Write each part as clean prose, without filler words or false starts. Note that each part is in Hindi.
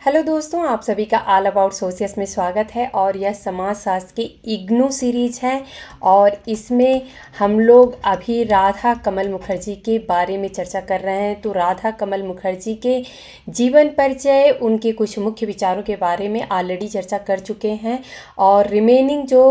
हेलो दोस्तों, आप सभी का ऑल अबाउट सोशियस में स्वागत है। और यह समाजशास्त्र की इग्नू सीरीज है और इसमें हम लोग अभी राधा कमल मुखर्जी के बारे में चर्चा कर रहे हैं। तो राधा कमल मुखर्जी के जीवन परिचय, उनके कुछ मुख्य विचारों के बारे में ऑलरेडी चर्चा कर चुके हैं और रिमेनिंग जो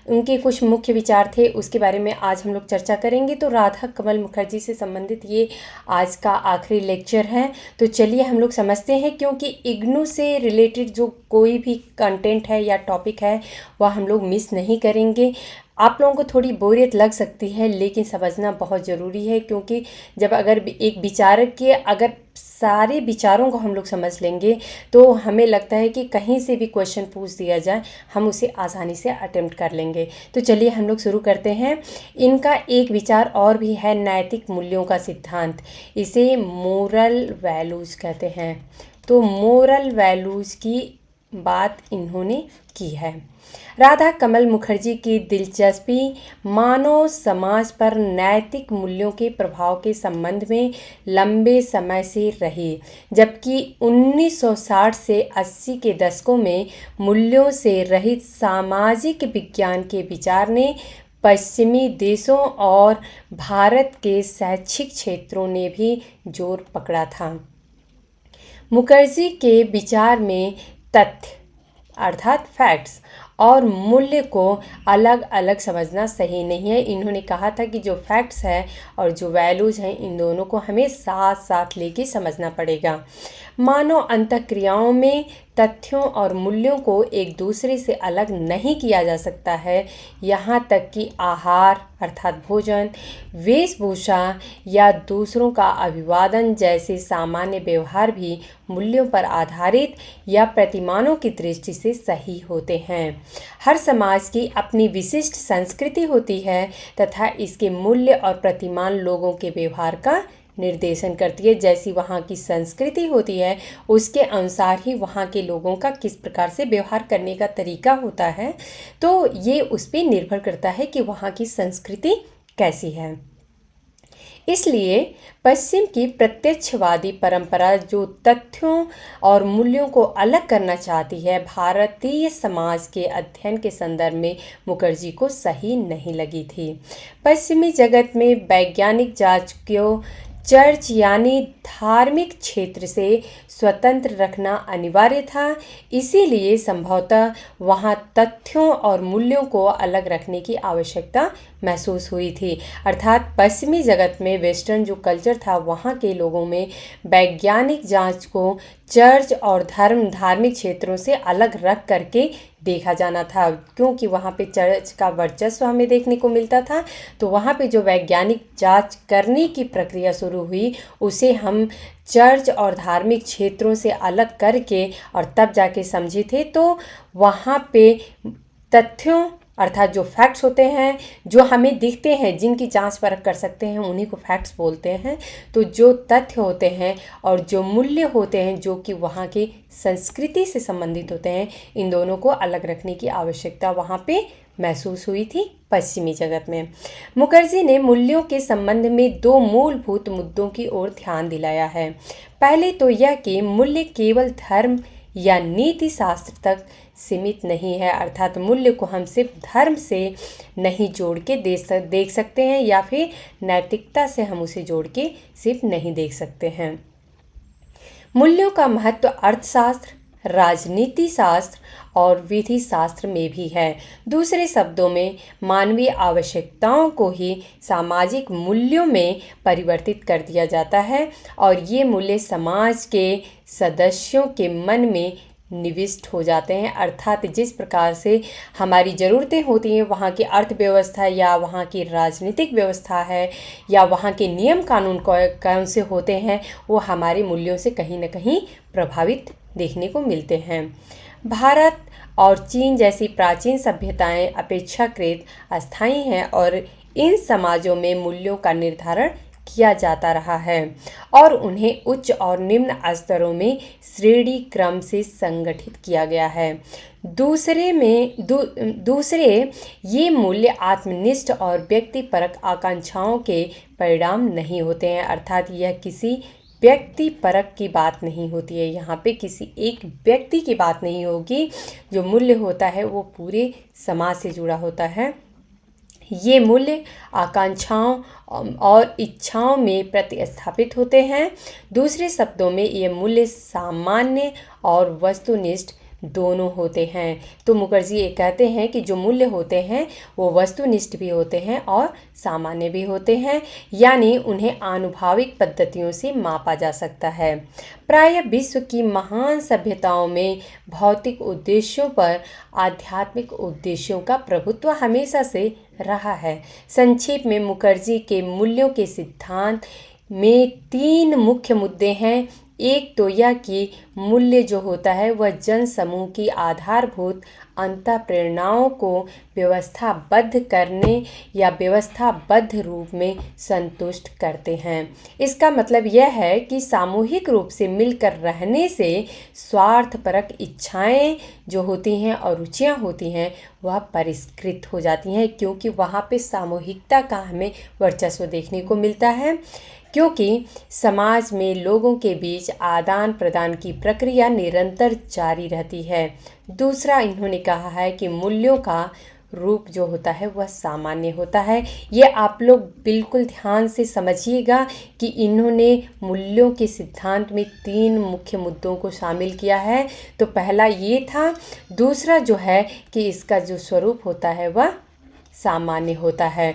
उनके कुछ मुख्य विचार थे उसके बारे में आज हम लोग चर्चा करेंगे। तो राधा कमल मुखर्जी से संबंधित ये आज का आखिरी लेक्चर है। तो चलिए हम लोग समझते हैं, क्योंकि इग्नू से रिलेटेड जो कोई भी कंटेंट है या टॉपिक है वह हम लोग मिस नहीं करेंगे। आप लोगों को थोड़ी बोरियत लग सकती है, लेकिन समझना बहुत ज़रूरी है, क्योंकि जब अगर एक विचारक के अगर सारे विचारों को हम लोग समझ लेंगे तो हमें लगता है कि कहीं से भी क्वेश्चन पूछ दिया जाए हम उसे आसानी से अटेम्प्ट कर लेंगे। तो चलिए हम लोग शुरू करते हैं। इनका एक विचार और भी है, नैतिक मूल्यों का सिद्धांत। इसे मोरल वैल्यूज़ कहते हैं। तो मोरल वैल्यूज़ की बात इन्होंने की है। राधा कमल मुखर्जी की दिलचस्पी मानव समाज पर नैतिक मूल्यों के प्रभाव के संबंध में लंबे समय से रही, जबकि 1960 से 80 के दशकों में मूल्यों से रहित सामाजिक विज्ञान के विचार ने पश्चिमी देशों और भारत के शैक्षिक क्षेत्रों ने भी जोर पकड़ा था। मुखर्जी के विचार में तथ्य अर्थात फैक्ट्स और मूल्य को अलग अलग समझना सही नहीं है। इन्होंने कहा था कि जो फैक्ट्स है और जो वैल्यूज़ हैं, इन दोनों को हमें साथ साथ लेके समझना पड़ेगा। मानव अंतःक्रियाओं में तथ्यों और मूल्यों को एक दूसरे से अलग नहीं किया जा सकता है। यहाँ तक कि आहार अर्थात भोजन, वेशभूषा या दूसरों का अभिवादन जैसे सामान्य व्यवहार भी मूल्यों पर आधारित या प्रतिमानों की दृष्टि से सही होते हैं। हर समाज की अपनी विशिष्ट संस्कृति होती है तथा इसके मूल्य और प्रतिमान लोगों के व्यवहार का निर्देशन करती है। जैसी वहाँ की संस्कृति होती है उसके अनुसार ही वहाँ के लोगों का किस प्रकार से व्यवहार करने का तरीका होता है। तो ये उस पर निर्भर करता है कि वहाँ की संस्कृति कैसी है। इसलिए पश्चिम की प्रत्यक्षवादी परंपरा जो तथ्यों और मूल्यों को अलग करना चाहती है, भारतीय समाज के अध्ययन के संदर्भ में मुखर्जी को सही नहीं लगी थी। पश्चिमी जगत में वैज्ञानिक जांच को चर्च यानी धार्मिक क्षेत्र से स्वतंत्र रखना अनिवार्य था। इसीलिए संभवतः वहाँ तथ्यों और मूल्यों को अलग रखने की आवश्यकता महसूस हुई थी। अर्थात पश्चिमी जगत में वेस्टर्न जो कल्चर था, वहाँ के लोगों में वैज्ञानिक जांच को चर्च और धार्मिक क्षेत्रों से अलग रख करके देखा जाना था, क्योंकि वहाँ पे चर्च का वर्चस्व हमें देखने को मिलता था। तो वहाँ पे जो वैज्ञानिक जांच करने की प्रक्रिया शुरू हुई उसे हम चर्च और धार्मिक क्षेत्रों से अलग करके और तब जाके समझे थे। तो वहाँ पे तथ्यों अर्थात जो फैक्ट्स होते हैं, जो हमें दिखते हैं, जिनकी जांच परख कर सकते हैं, उन्हीं को फैक्ट्स बोलते हैं। तो जो तथ्य होते हैं और जो मूल्य होते हैं जो कि वहाँ की संस्कृति से संबंधित होते हैं, इन दोनों को अलग रखने की आवश्यकता वहाँ पे महसूस हुई थी पश्चिमी जगत में। मुखर्जी ने मूल्यों के संबंध में दो मूलभूत मुद्दों की ओर ध्यान दिलाया है। पहले तो यह कि मूल्य केवल धर्म या नीति शास्त्र तक सीमित नहीं है, अर्थात मूल्य को हम सिर्फ धर्म से नहीं जोड़ के देख सकते हैं या फिर नैतिकता से हम उसे जोड़ के सिर्फ नहीं देख सकते हैं। मूल्यों का महत्व अर्थशास्त्र, राजनीति शास्त्र और विधि शास्त्र में भी है। दूसरे शब्दों में मानवीय आवश्यकताओं को ही सामाजिक मूल्यों में परिवर्तित कर दिया जाता है और ये मूल्य समाज के सदस्यों के मन में निविष्ट हो जाते हैं। अर्थात जिस प्रकार से हमारी ज़रूरतें होती हैं, वहाँ की अर्थव्यवस्था या वहाँ की राजनीतिक व्यवस्था है या वहाँ के नियम कानून कौन से होते हैं, वो हमारे मूल्यों से कहीं ना कहीं प्रभावित देखने को मिलते हैं। भारत और चीन जैसी प्राचीन सभ्यताएं अपेक्षाकृत अस्थायी हैं और इन समाजों में मूल्यों का निर्धारण किया जाता रहा है और उन्हें उच्च और निम्न स्तरों में श्रेणी क्रम से संगठित किया गया है। दूसरे ये मूल्य आत्मनिष्ठ और व्यक्तिपरक आकांक्षाओं के परिणाम नहीं होते हैं, अर्थात यह किसी व्यक्ति परक की बात नहीं होती है। यहाँ पे किसी एक व्यक्ति की बात नहीं होगी। जो मूल्य होता है वो पूरे समाज से जुड़ा होता है। ये मूल्य आकांक्षाओं और इच्छाओं में प्रतिस्थापित होते हैं। दूसरे शब्दों में ये मूल्य सामान्य और वस्तुनिष्ठ दोनों होते हैं। तो मुखर्जी ये कहते हैं कि जो मूल्य होते हैं वो वस्तुनिष्ठ भी होते हैं और सामान्य भी होते हैं, यानी उन्हें आनुभाविक पद्धतियों से मापा जा सकता है। प्रायः विश्व की महान सभ्यताओं में भौतिक उद्देश्यों पर आध्यात्मिक उद्देश्यों का प्रभुत्व हमेशा से रहा है। संक्षेप में मुखर्जी के मूल्यों के सिद्धांत में 3 मुख्य मुद्दे हैं। एक तो यह कि मूल्य जो होता है वह जन समूह की आधारभूत अंतःप्रेरणाओं को व्यवस्थाबद्ध करने या व्यवस्थाबद्ध रूप में संतुष्ट करते हैं। इसका मतलब यह है कि सामूहिक रूप से मिलकर रहने से स्वार्थपरक इच्छाएं जो होती हैं और रुचियां होती हैं वह परिष्कृत हो जाती हैं, क्योंकि वहाँ पे सामूहिकता का हमें वर्चस्व देखने को मिलता है। क्योंकि समाज में लोगों के बीच आदान प्रदान की प्रक्रिया निरंतर जारी रहती है। दूसरा इन्होंने कहा है कि मूल्यों का रूप जो होता है वह सामान्य होता है। ये आप लोग बिल्कुल ध्यान से समझिएगा कि इन्होंने मूल्यों के सिद्धांत में 3 मुख्य मुद्दों को शामिल किया है। तो पहला ये था। दूसरा जो है कि इसका जो स्वरूप होता है वह सामान्य होता है।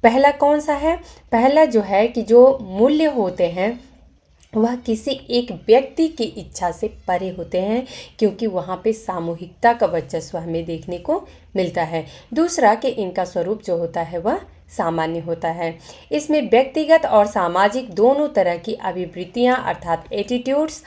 पहला कौन सा है? पहला जो है कि जो मूल्य होते हैं वह किसी एक व्यक्ति की इच्छा से परे होते हैं, क्योंकि वहाँ पे सामूहिकता का वर्चस्व हमें देखने को मिलता है। दूसरा कि इनका स्वरूप जो होता है वह सामान्य होता है। इसमें व्यक्तिगत और सामाजिक दोनों तरह की अभिवृत्तियाँ अर्थात एटीट्यूड्स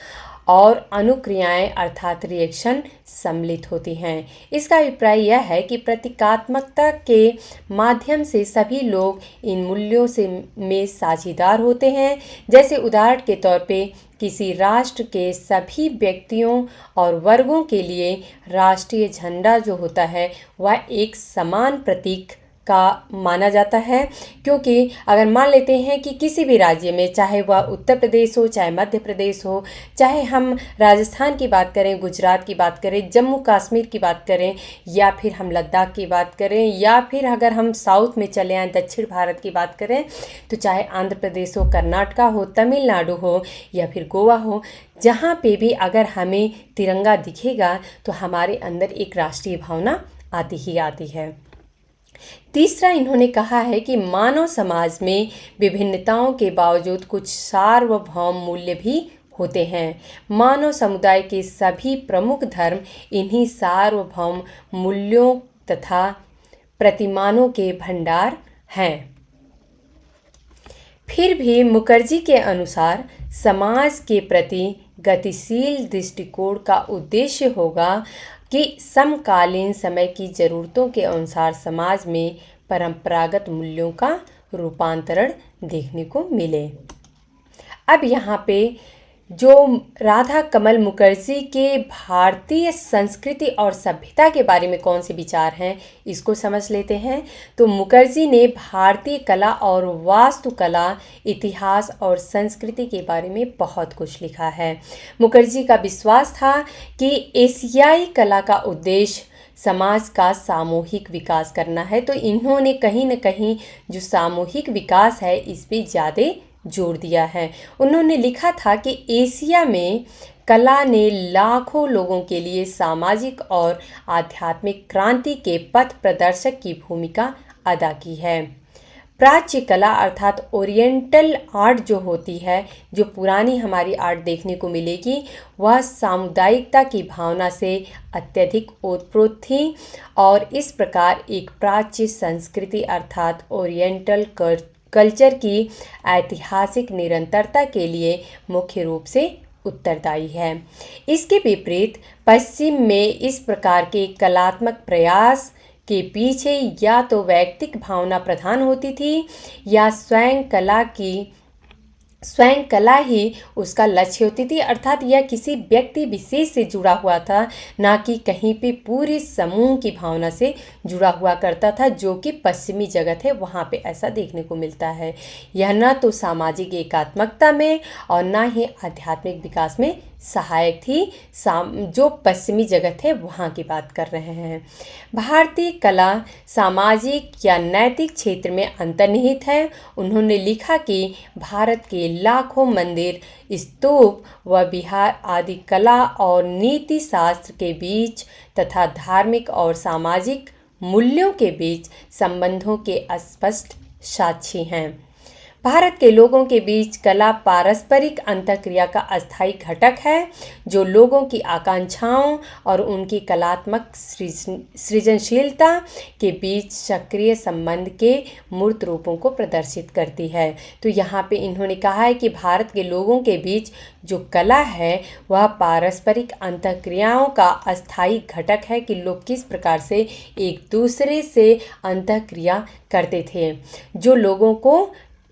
और अनुक्रियाएं अर्थात रिएक्शन सम्मिलित होती हैं। इसका अभिप्राय यह है कि प्रतीकात्मकता के माध्यम से सभी लोग इन मूल्यों से में साझीदार होते हैं। जैसे उदाहरण के तौर पे किसी राष्ट्र के सभी व्यक्तियों और वर्गों के लिए राष्ट्रीय झंडा जो होता है वह एक समान प्रतीक का माना जाता है। क्योंकि अगर मान लेते हैं कि किसी भी राज्य में, चाहे वह उत्तर प्रदेश हो, चाहे मध्य प्रदेश हो, चाहे हम राजस्थान की बात करें, गुजरात की बात करें, जम्मू कश्मीर की बात करें, या फिर हम लद्दाख की बात करें, या फिर अगर हम साउथ में चले आएँ, दक्षिण भारत की बात करें, तो चाहे आंध्र प्रदेश हो, कर्नाटका हो, तमिलनाडु हो या फिर गोवा हो, जहाँ पे भी अगर हमें तिरंगा दिखेगा तो हमारे अंदर एक राष्ट्रीय भावना आती ही आती है। तीसरा इन्होंने कहा है कि मानव समाज में विभिन्नताओं के बावजूद कुछ सार्वभौम मूल्य भी होते हैं। मानव समुदाय के सभी प्रमुख धर्म इन्हीं सार्वभौम मूल्यों तथा प्रतिमानों के भंडार हैं। फिर भी मुखर्जी के अनुसार समाज के प्रति गतिशील दृष्टिकोण का उद्देश्य होगा कि समकालीन समय की ज़रूरतों के अनुसार समाज में परंपरागत मूल्यों का रूपांतरण देखने को मिले। अब यहाँ पे जो राधा कमल मुखर्जी के भारतीय संस्कृति और सभ्यता के बारे में कौन से विचार हैं इसको समझ लेते हैं। तो मुखर्जी ने भारतीय कला और वास्तुकला, इतिहास और संस्कृति के बारे में बहुत कुछ लिखा है। मुखर्जी का विश्वास था कि एशियाई कला का उद्देश्य समाज का सामूहिक विकास करना है। तो इन्होंने कहीं न कहीं जो सामूहिक विकास है इस पे ज़्यादा जोर दिया है। उन्होंने लिखा था कि एशिया में कला ने लाखों लोगों के लिए सामाजिक और आध्यात्मिक क्रांति के पथ प्रदर्शक की भूमिका अदा की है। प्राच्य कला अर्थात ओरिएंटल आर्ट जो होती है, जो पुरानी हमारी आर्ट देखने को मिलेगी, वह सामुदायिकता की भावना से अत्यधिक ओतप्रोत थी और इस प्रकार एक प्राच्य संस्कृति अर्थात ओरिएंटल कल्चर की ऐतिहासिक निरंतरता के लिए मुख्य रूप से उत्तरदायी है। इसके विपरीत पश्चिम में इस प्रकार के कलात्मक प्रयास के पीछे या तो वैयक्तिक भावना प्रधान होती थी या स्वयं कला की स्वयं कला ही उसका लक्ष्य होती थी, अर्थात यह किसी व्यक्ति विशेष से जुड़ा हुआ था, ना कि कहीं पे पूरे समूह की भावना से जुड़ा हुआ करता था, जो कि पश्चिमी जगत है वहाँ पे ऐसा देखने को मिलता है। यह न तो सामाजिक एकात्मकता में और ना ही आध्यात्मिक विकास में सहायक थी। जो पश्चिमी जगत है वहाँ की बात कर रहे हैं। भारतीय कला सामाजिक या नैतिक क्षेत्र में अंतर्निहित है। उन्होंने लिखा कि भारत के लाखों मंदिर, स्तूप व विहार आदि कला और नीति शास्त्र के बीच तथा धार्मिक और सामाजिक मूल्यों के बीच संबंधों के स्पष्ट साक्षी हैं। भारत के लोगों के बीच कला पारस्परिक अंतःक्रिया का अस्थायी घटक है, जो लोगों की आकांक्षाओं और उनकी कलात्मक सृजनशीलता के बीच सक्रिय संबंध के मूर्त रूपों को प्रदर्शित करती है। तो यहाँ पे इन्होंने कहा है कि भारत के लोगों के बीच जो कला है वह पारस्परिक अंतःक्रियाओं का अस्थायी घटक है, कि लोग किस प्रकार से एक दूसरे से अंतःक्रिया करते थे, जो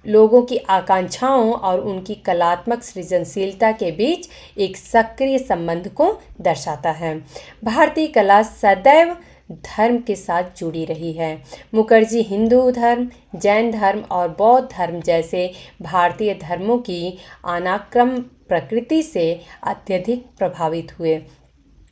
लोगों की आकांक्षाओं और उनकी कलात्मक सृजनशीलता के बीच एक सक्रिय संबंध को दर्शाता है। भारतीय कला सदैव धर्म के साथ जुड़ी रही है। मुखर्जी हिंदू धर्म, जैन धर्म और बौद्ध धर्म जैसे भारतीय धर्मों की अनाक्रम प्रकृति से अत्यधिक प्रभावित हुए।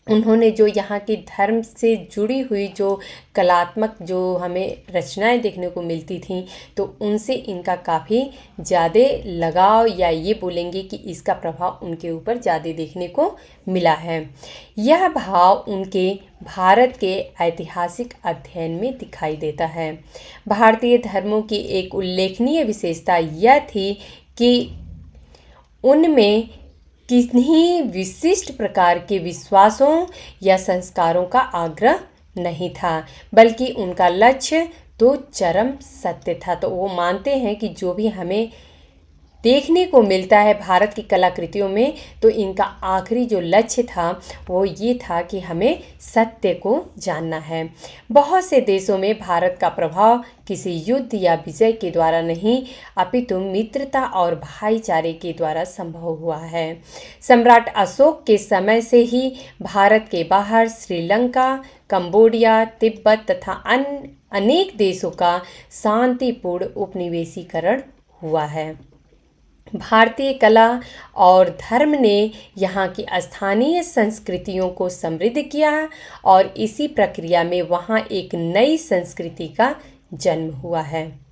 उन्होंने जो यहाँ की धर्म से जुड़ी हुई जो कलात्मक जो हमें रचनाएं देखने को मिलती थीं, तो उनसे इनका काफ़ी ज़्यादा लगाव, या ये बोलेंगे कि इसका प्रभाव उनके ऊपर ज़्यादा देखने को मिला है। यह भाव उनके भारत के ऐतिहासिक अध्ययन में दिखाई देता है। भारतीय धर्मों की एक उल्लेखनीय विशेषता यह थी कि उनमें किन्हीं विशिष्ट प्रकार के विश्वासों या संस्कारों का आग्रह नहीं था, बल्कि उनका लक्ष्य तो चरम सत्य था। तो वो मानते हैं कि जो भी हमें देखने को मिलता है भारत की कलाकृतियों में, तो इनका आखिरी जो लक्ष्य था वो ये था कि हमें सत्य को जानना है। बहुत से देशों में भारत का प्रभाव किसी युद्ध या विजय के द्वारा नहीं, अपितु मित्रता और भाईचारे के द्वारा संभव हुआ है। सम्राट अशोक के समय से ही भारत के बाहर श्रीलंका, कंबोडिया, तिब्बत तथा अन्य अनेक देशों का शांतिपूर्ण उपनिवेशीकरण हुआ है। भारतीय कला और धर्म ने यहाँ की स्थानीय संस्कृतियों को समृद्ध किया, और इसी प्रक्रिया में वहाँ एक नई संस्कृति का जन्म हुआ है।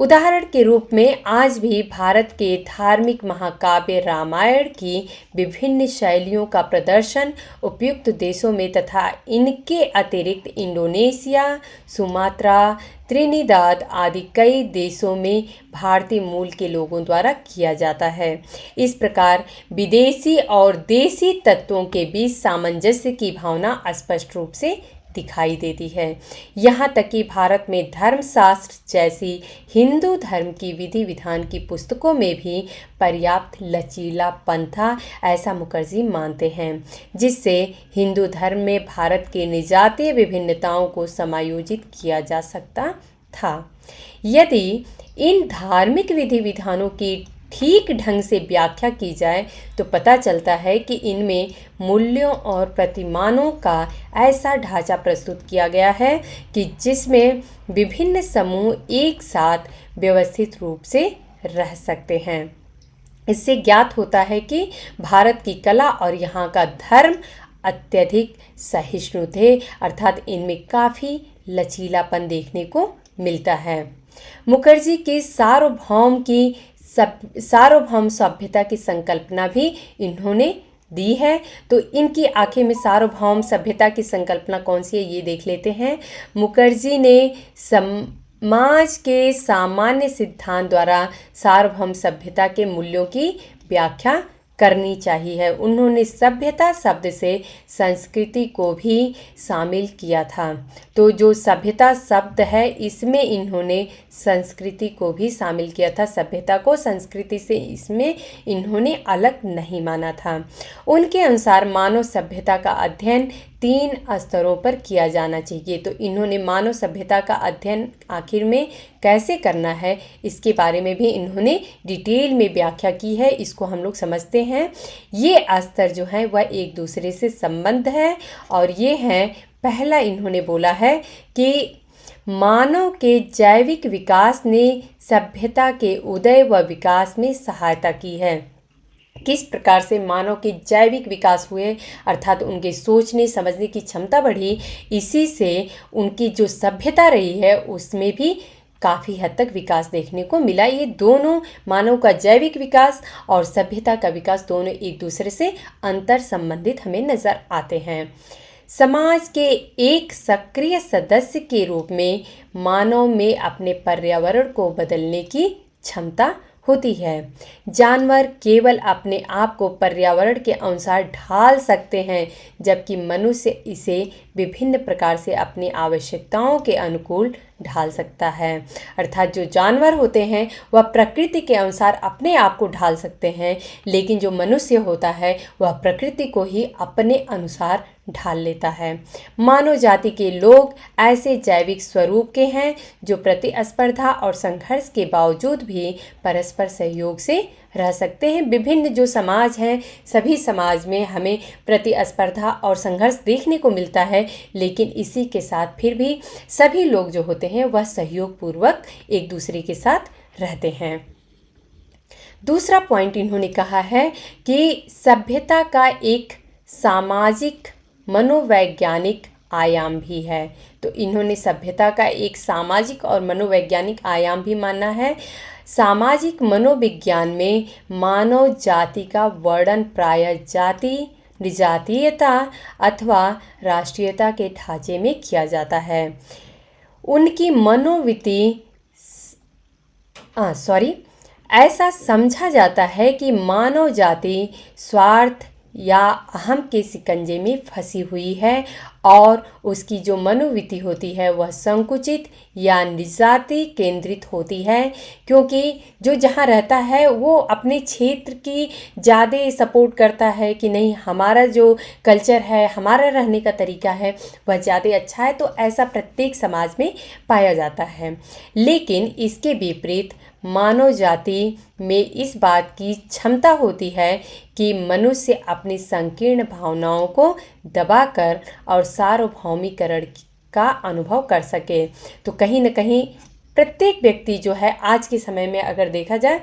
उदाहरण के रूप में आज भी भारत के धार्मिक महाकाव्य रामायण की विभिन्न शैलियों का प्रदर्शन उपयुक्त देशों में तथा इनके अतिरिक्त इंडोनेशिया, सुमात्रा, त्रिनिदाद आदि कई देशों में भारतीय मूल के लोगों द्वारा किया जाता है। इस प्रकार विदेशी और देसी तत्वों के बीच सामंजस्य की भावना स्पष्ट रूप से दिखाई देती है। यहाँ तक कि भारत में धर्मशास्त्र जैसी हिंदू धर्म की विधि विधान की पुस्तकों में भी पर्याप्त लचीलापन था, ऐसा मुखर्जी मानते हैं, जिससे हिंदू धर्म में भारत के निजातीय विभिन्नताओं को समायोजित किया जा सकता था। यदि इन धार्मिक विधि विधानों की ठीक ढंग से व्याख्या की जाए तो पता चलता है कि इनमें मूल्यों और प्रतिमानों का ऐसा ढांचा प्रस्तुत किया गया है कि जिसमें विभिन्न समूह एक साथ व्यवस्थित रूप से रह सकते हैं। इससे ज्ञात होता है कि भारत की कला और यहाँ का धर्म अत्यधिक सहिष्णु थे, अर्थात इनमें काफ़ी लचीलापन देखने को मिलता है। मुखर्जी के सार्वभौम सभ्यता की संकल्पना भी इन्होंने दी है। तो इनकी आंखें में सार्वभौम सभ्यता की संकल्पना कौन सी है ये देख लेते हैं। मुखर्जी ने समाज के सामान्य सिद्धांत द्वारा सार्वभौम सभ्यता के मूल्यों की व्याख्या करनी चाहिए। उन्होंने सभ्यता शब्द से संस्कृति को भी शामिल किया था। तो जो सभ्यता शब्द है इसमें इन्होंने संस्कृति को भी शामिल किया था। सभ्यता को संस्कृति से इसमें इन्होंने अलग नहीं माना था। उनके अनुसार मानव सभ्यता का अध्ययन 3 स्तरों पर किया जाना चाहिए। तो इन्होंने मानव सभ्यता का अध्ययन आखिर में कैसे करना है, इसके बारे में भी इन्होंने डिटेल में व्याख्या की है। इसको हम लोग समझते हैं। ये स्तर जो है वह एक दूसरे से संबंध है, और ये हैं, पहला इन्होंने बोला है कि मानव के जैविक विकास ने सभ्यता के उदय व विकास में सहायता की है। किस प्रकार से मानव के जैविक विकास हुए, अर्थात उनके सोचने समझने की क्षमता बढ़ी, इसी से उनकी जो सभ्यता रही है उसमें भी काफ़ी हद तक विकास देखने को मिला। ये दोनों, मानव का जैविक विकास और सभ्यता का विकास, दोनों एक दूसरे से अंतर संबंधित हमें नज़र आते हैं। समाज के एक सक्रिय सदस्य के रूप में मानव में अपने पर्यावरण को बदलने की क्षमता होती है। जानवर केवल अपने आप को पर्यावरण के अनुसार ढाल सकते हैं, जबकि मनुष्य इसे विभिन्न प्रकार से अपनी आवश्यकताओं के अनुकूल ढाल सकता है। अर्थात जो जानवर होते हैं वह प्रकृति के अनुसार अपने आप को ढाल सकते हैं, लेकिन जो मनुष्य होता है वह प्रकृति को ही अपने अनुसार ढाल लेता है। मानव जाति के लोग ऐसे जैविक स्वरूप के हैं जो प्रतिस्पर्धा और संघर्ष के बावजूद भी परस्पर सहयोग से रह सकते हैं। विभिन्न जो समाज हैं, सभी समाज में हमें प्रतिस्पर्धा और संघर्ष देखने को मिलता है, लेकिन इसी के साथ फिर भी सभी लोग जो होते हैं वह सहयोग पूर्वक एक दूसरे के साथ रहते हैं। दूसरा पॉइंट इन्होंने कहा है कि सभ्यता का एक सामाजिक मनोवैज्ञानिक आयाम भी है। तो इन्होंने सभ्यता का एक सामाजिक और मनोवैज्ञानिक आयाम भी माना है। सामाजिक मनोविज्ञान में मानव जाति का वर्णन प्रायः जाति, विजातीयता अथवा राष्ट्रीयता के ढांचे में किया जाता है। उनकी ऐसा समझा जाता है कि मानव जाति स्वार्थ या अहम के शिकंजे में फंसी हुई है, और उसकी जो मनोवृत्ति होती है वह संकुचित या निजाति केंद्रित होती है, क्योंकि जो जहाँ रहता है वो अपने क्षेत्र की ज़्यादा सपोर्ट करता है कि नहीं, हमारा जो कल्चर है, हमारा रहने का तरीका है वह ज़्यादा अच्छा है। तो ऐसा प्रत्येक समाज में पाया जाता है। लेकिन इसके विपरीत मानव जाति में इस बात की क्षमता होती है कि मनुष्य अपनी संकीर्ण भावनाओं को दबाकर और सार्वभौमिकरण का अनुभव कर सके। तो कहीं न कहीं प्रत्येक व्यक्ति जो है आज के समय में अगर देखा जाए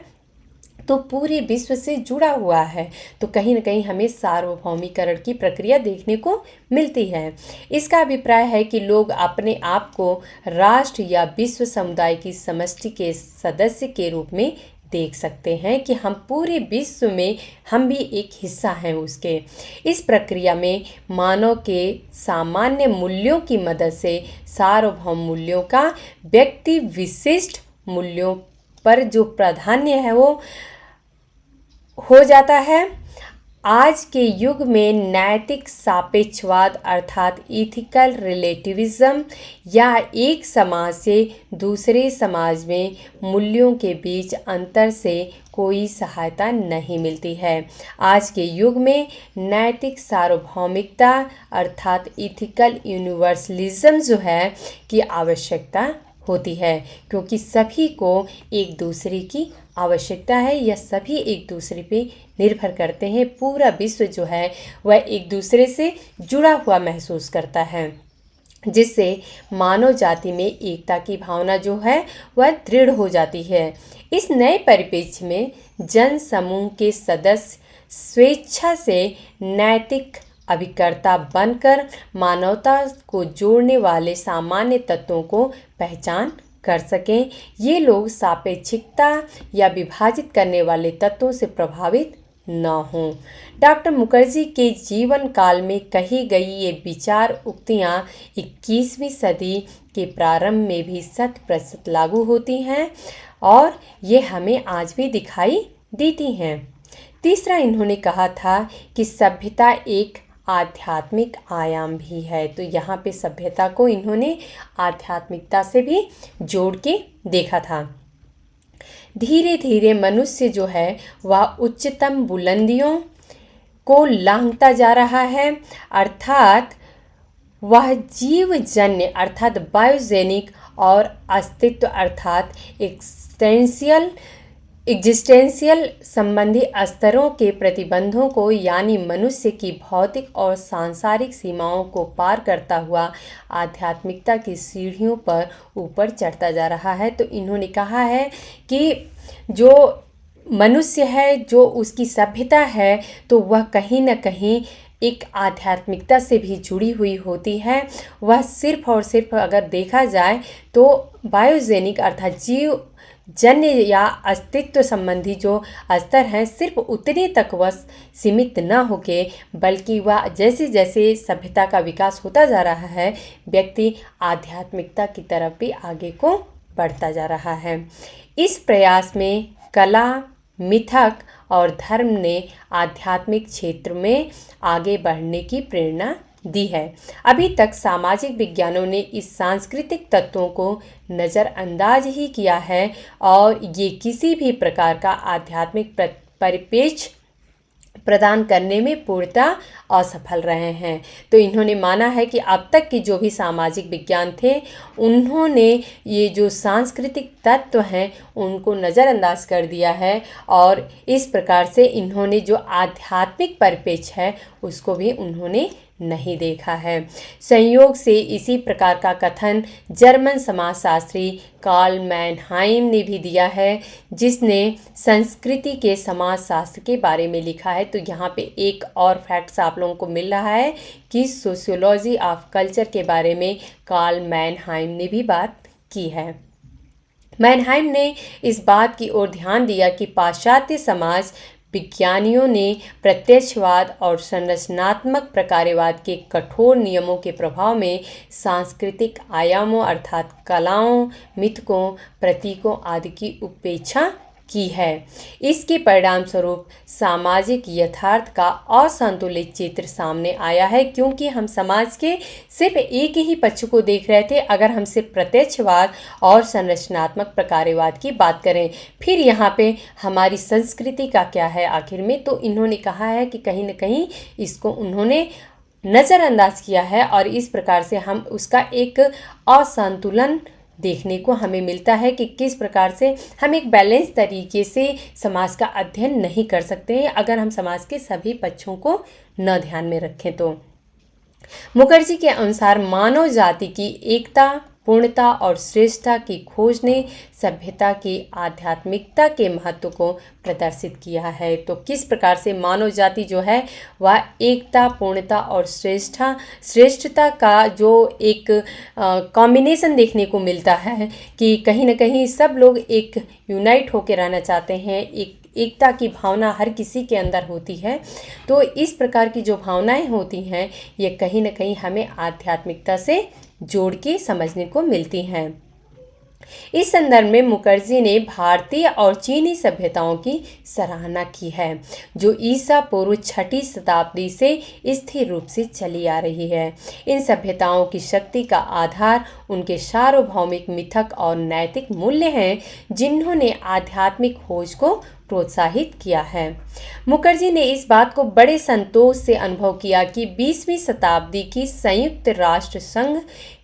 तो पूरे विश्व से जुड़ा हुआ है, तो कहीं न कहीं हमें सार्वभौमिकरण की प्रक्रिया देखने को मिलती है। इसका अभिप्राय है कि लोग अपने आप को राष्ट्र या विश्व समुदाय की समष्टि के सदस्य के रूप में देख सकते हैं कि हम पूरे विश्व में हम भी एक हिस्सा हैं उसके। इस प्रक्रिया में मानव के सामान्य मूल्यों की मदद से सार्वभौम मूल्यों का व्यक्ति विशिष्ट मूल्यों पर जो प्राधान्य है वो हो जाता है। आज के युग में नैतिक सापेक्षवाद अर्थात इथिकल रिलेटिविज्म या एक समाज से दूसरे समाज में मूल्यों के बीच अंतर से कोई सहायता नहीं मिलती है। आज के युग में नैतिक सार्वभौमिकता अर्थात इथिकल यूनिवर्सलिज्म जो है की आवश्यकता होती है, क्योंकि सभी को एक दूसरे की आवश्यकता है या सभी एक दूसरे पे निर्भर करते हैं। पूरा विश्व जो है वह एक दूसरे से जुड़ा हुआ महसूस करता है, जिससे मानव जाति में एकता की भावना जो है वह दृढ़ हो जाती है। इस नए परिप्रेक्ष्य में जन समूह के सदस्य स्वेच्छा से नैतिक अभिकर्ता बनकर मानवता को जोड़ने वाले सामान्य तत्वों को पहचान कर सकें। ये लोग सापेक्षिकता या विभाजित करने वाले तत्वों से प्रभावित न हों। डॉक्टर मुखर्जी के जीवन काल में कही गई ये विचार उक्तियाँ 21वीं सदी के प्रारंभ में भी 100% लागू होती हैं और ये हमें आज भी दिखाई देती हैं। तीसरा इन्होंने कहा था कि सभ्यता एक आध्यात्मिक आयाम भी है। तो यहाँ पे सभ्यता को इन्होंने आध्यात्मिकता से भी जोड़ के देखा था। धीरे धीरे मनुष्य जो है वह उच्चतम बुलंदियों को लांघता जा रहा है, अर्थात वह जीवजन्य अर्थात बायोजेनिक और अस्तित्व अर्थात एग्जिस्टेंशियल संबंधी स्तरों के प्रतिबंधों को यानी मनुष्य की भौतिक और सांसारिक सीमाओं को पार करता हुआ आध्यात्मिकता की सीढ़ियों पर ऊपर चढ़ता जा रहा है। तो इन्होंने कहा है कि जो मनुष्य है, जो उसकी सभ्यता है, तो वह कहीं न कहीं एक आध्यात्मिकता से भी जुड़ी हुई होती है। वह सिर्फ और सिर्फ अगर देखा जाए तो बायोजेनिक अर्थात जीव जन्य या अस्तित्व संबंधी जो स्तर हैं सिर्फ उतने तक वह सीमित न होके, बल्कि वह जैसे जैसे सभ्यता का विकास होता जा रहा है, व्यक्ति आध्यात्मिकता की तरफ भी आगे को बढ़ता जा रहा है। इस प्रयास में कला, मिथक और धर्म ने आध्यात्मिक क्षेत्र में आगे बढ़ने की प्रेरणा दी है। अभी तक सामाजिक विज्ञानों ने इस सांस्कृतिक तत्वों को नज़रअंदाज ही किया है और ये किसी भी प्रकार का आध्यात्मिक परिप्रेक्ष्य प्रदान करने में पूर्णतः असफल रहे हैं। तो इन्होंने माना है कि अब तक के जो भी सामाजिक विज्ञान थे, उन्होंने ये जो सांस्कृतिक तत्व हैं उनको नज़रअंदाज कर दिया है और इस प्रकार से इन्होंने जो आध्यात्मिक परिप्रेक्ष्य है उसको भी उन्होंने नहीं देखा है। संयोग से इसी प्रकार का कथन जर्मन समाजशास्त्री कार्ल मैनहाइम ने भी दिया है, जिसने संस्कृति के समाजशास्त्र के बारे में लिखा है। तो यहाँ पे एक और फैक्ट्स आप लोगों को मिल रहा है कि सोशियोलॉजी ऑफ कल्चर के बारे में कार्ल मैनहाइम ने भी बात की है। मैनहाइम ने इस बात की ओर ध्यान दिया कि पाश्चात्य समाज विज्ञानियों ने प्रत्यक्षवाद और संरचनात्मक प्रकारवाद के कठोर नियमों के प्रभाव में सांस्कृतिक आयामों अर्थात कलाओं, मिथकों, प्रतीकों आदि की उपेक्षा की है। इसके परिणाम स्वरूप सामाजिक यथार्थ का असंतुलित चित्र सामने आया है, क्योंकि हम समाज के सिर्फ एक ही पक्ष को देख रहे थे। अगर हम सिर्फ प्रत्यक्षवाद और संरचनात्मक प्रकारवाद की बात करें, फिर यहाँ पे हमारी संस्कृति का क्या है आखिर में, तो इन्होंने कहा है कि कहीं न कहीं इसको उन्होंने नज़रअंदाज किया है और इस प्रकार से हम उसका एक असंतुलन देखने को हमें मिलता है कि किस प्रकार से हम एक बैलेंस तरीके से समाज का अध्ययन नहीं कर सकते हैं अगर हम समाज के सभी पक्षों को न ध्यान में रखें। तो मुखर्जी के अनुसार मानव जाति की एकता, पूर्णता और श्रेष्ठता की खोज ने सभ्यता की आध्यात्मिकता के महत्व को प्रदर्शित किया है। तो किस प्रकार से मानव जाति जो है वह एकता, पूर्णता और श्रेष्ठता का जो एक कॉम्बिनेशन देखने को मिलता है कि कहीं ना कहीं सब लोग एक यूनाइट होकर रहना चाहते हैं, एकता की भावना हर किसी के अंदर होती है। तो इस प्रकार की जो भावनाएं होती हैं ये कहीं ना कहीं हमें आध्यात्मिकता से जोड़ के समझने को मिलती हैं। इस संदर्भ में मुखर्जी ने भारतीय और चीनी सभ्यताओं की सराहना की है, जो ईसा पूर्व 6वीं शताब्दी से स्थिर रूप से चली आ रही है। इन सभ्यताओं की शक्ति का आधार उनके सार्वभौमिक मिथक और नैतिक मूल्य हैं, जिन्होंने आध्यात्मिक खोज को प्रोत्साहित किया है। मुखर्जी ने इस बात को बड़े संतोष से अनुभव किया कि 20वीं शताब्दी की संयुक्त राष्ट्र संघ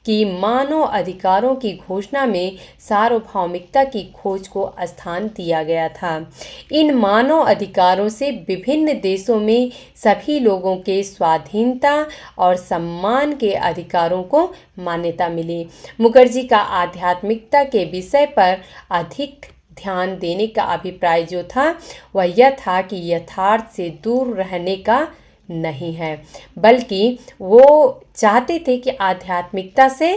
की मानव अधिकारों की घोषणा में सार्वभौमिकता की खोज को स्थान दिया गया था। इन मानव अधिकारों से विभिन्न देशों में सभी लोगों के स्वाधीनता और सम्मान के अधिकारों को मान्यता मिली। मुखर्जी का आध्यात्मिकता के विषय पर अधिक ध्यान देने का अभिप्राय जो था वह यह था कि यथार्थ से दूर रहने का नहीं है, बल्कि वो चाहते थे कि आध्यात्मिकता से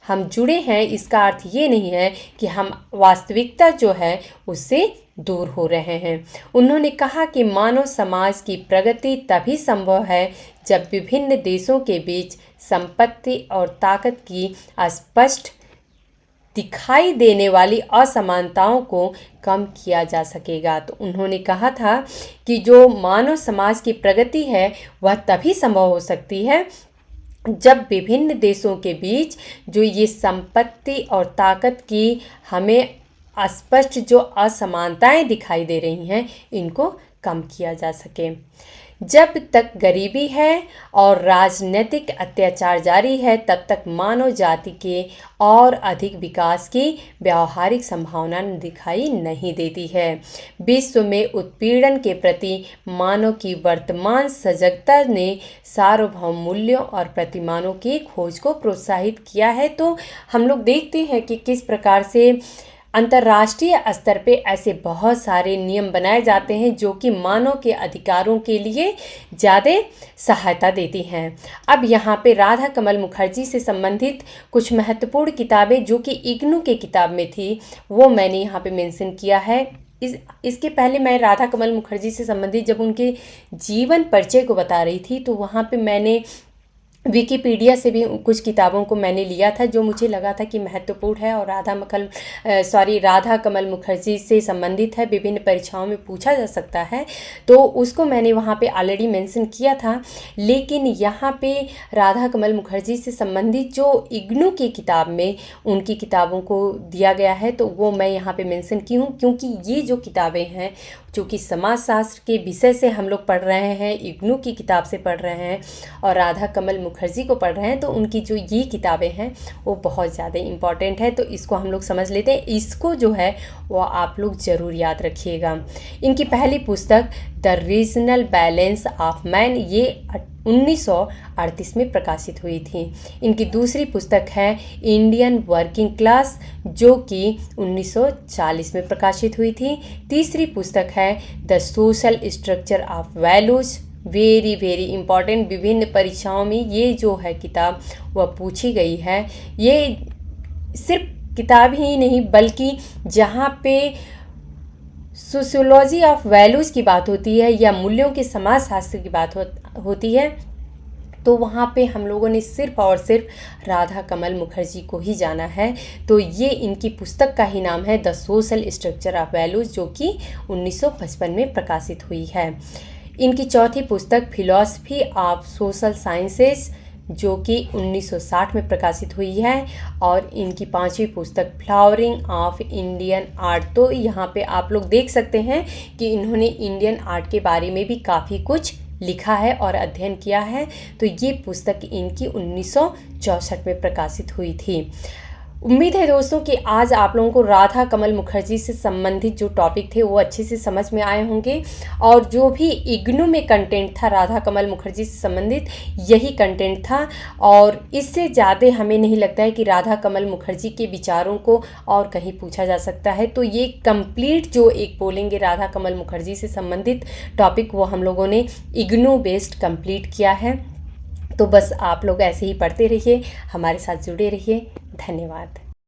हम जुड़े हैं। इसका अर्थ ये नहीं है कि हम वास्तविकता जो है उससे दूर हो रहे हैं। उन्होंने कहा कि मानव समाज की प्रगति तभी संभव है जब विभिन्न देशों के बीच संपत्ति और ताकत की स्पष्ट दिखाई देने वाली असमानताओं को कम किया जा सकेगा। तो उन्होंने कहा था कि जो मानव समाज की प्रगति है वह तभी संभव हो सकती है जब विभिन्न देशों के बीच जो ये संपत्ति और ताकत की हमें स्पष्ट जो असमानताएं दिखाई दे रही हैं इनको कम किया जा सके। जब तक गरीबी है और राजनीतिक अत्याचार जारी है तब तक मानव जाति के और अधिक विकास की व्यावहारिक संभावना दिखाई नहीं देती है। विश्व में उत्पीड़न के प्रति मानव की वर्तमान सजगता ने सार्वभौम मूल्यों और प्रतिमानों की खोज को प्रोत्साहित किया है। तो हम लोग देखते हैं कि किस प्रकार से अंतर्राष्ट्रीय स्तर पे ऐसे बहुत सारे नियम बनाए जाते हैं जो कि मानव के अधिकारों के लिए ज़्यादा सहायता देती हैं। अब यहाँ पे राधा कमल मुखर्जी से संबंधित कुछ महत्वपूर्ण किताबें जो कि इग्नू के किताब में थी वो मैंने यहाँ पे मेंशन किया है। इसके पहले मैं राधा कमल मुखर्जी से संबंधित जब उनके जीवन परिचय को बता रही थी तो वहाँ पे मैंने विकिपीडिया से भी कुछ किताबों को मैंने लिया था जो मुझे लगा था कि महत्वपूर्ण है और राधा कमल मुखर्जी से संबंधित है, विभिन्न परीक्षाओं में पूछा जा सकता है, तो उसको मैंने वहाँ पे ऑलरेडी मेंशन किया था। लेकिन यहाँ पे राधा कमल मुखर्जी से संबंधित जो इग्नू की किताब में उनकी किताबों को दिया गया है तो वो मैं यहाँ पे मेंशन की हूँ, क्योंकि ये जो किताबें हैं जो कि समाजशास्त्र के विषय से हम लोग पढ़ रहे हैं, इग्नू की किताब से पढ़ रहे हैं और राधा कमल मुखर्जी को पढ़ रहे हैं, तो उनकी जो ये किताबें हैं वो बहुत ज़्यादा इम्पॉर्टेंट है। तो इसको हम लोग समझ लेते हैं। इसको जो है वो आप लोग ज़रूर याद रखिएगा। इनकी पहली पुस्तक the regional balance of man ये 1938 में प्रकाशित हुई थी। इनकी दूसरी पुस्तक है इंडियन वर्किंग क्लास जो कि 1940 में प्रकाशित हुई थी। तीसरी पुस्तक है the social structure of values, very very important, विभिन्न परीक्षाओं में ये जो है किताब वह पूछी गई है। ये सिर्फ किताब ही नहीं बल्कि जहाँ पे सोशियोलॉजी ऑफ वैल्यूज़ की बात होती है या मूल्यों के समाजशास्त्र की बात होती है तो वहाँ पे हम लोगों ने सिर्फ और सिर्फ राधा कमल मुखर्जी को ही जाना है। तो ये इनकी पुस्तक का ही नाम है the social structure of values जो कि 1955 में प्रकाशित हुई है। इनकी चौथी पुस्तक फिलॉसफी ऑफ सोशल साइंसेस जो कि 1960 में प्रकाशित हुई है और इनकी पांचवी पुस्तक फ्लावरिंग ऑफ इंडियन आर्ट। तो यहाँ पे आप लोग देख सकते हैं कि इन्होंने इंडियन आर्ट के बारे में भी काफ़ी कुछ लिखा है और अध्ययन किया है। तो ये पुस्तक इनकी 1964 में प्रकाशित हुई थी। उम्मीद है दोस्तों कि आज आप लोगों को राधा कमल मुखर्जी से संबंधित जो टॉपिक थे वो अच्छे से समझ में आए होंगे और जो भी इग्नू में कंटेंट था राधा कमल मुखर्जी से संबंधित यही कंटेंट था और इससे ज़्यादा हमें नहीं लगता है कि राधा कमल मुखर्जी के विचारों को और कहीं पूछा जा सकता है। तो ये कंप्लीट जो एक बोलेंगे राधा कमल मुखर्जी से संबंधित टॉपिक वो हम लोगों ने इग्नू बेस्ड कंप्लीट किया है। तो बस आप लोग ऐसे ही पढ़ते रहिए, हमारे साथ जुड़े रहिए। धन्यवाद।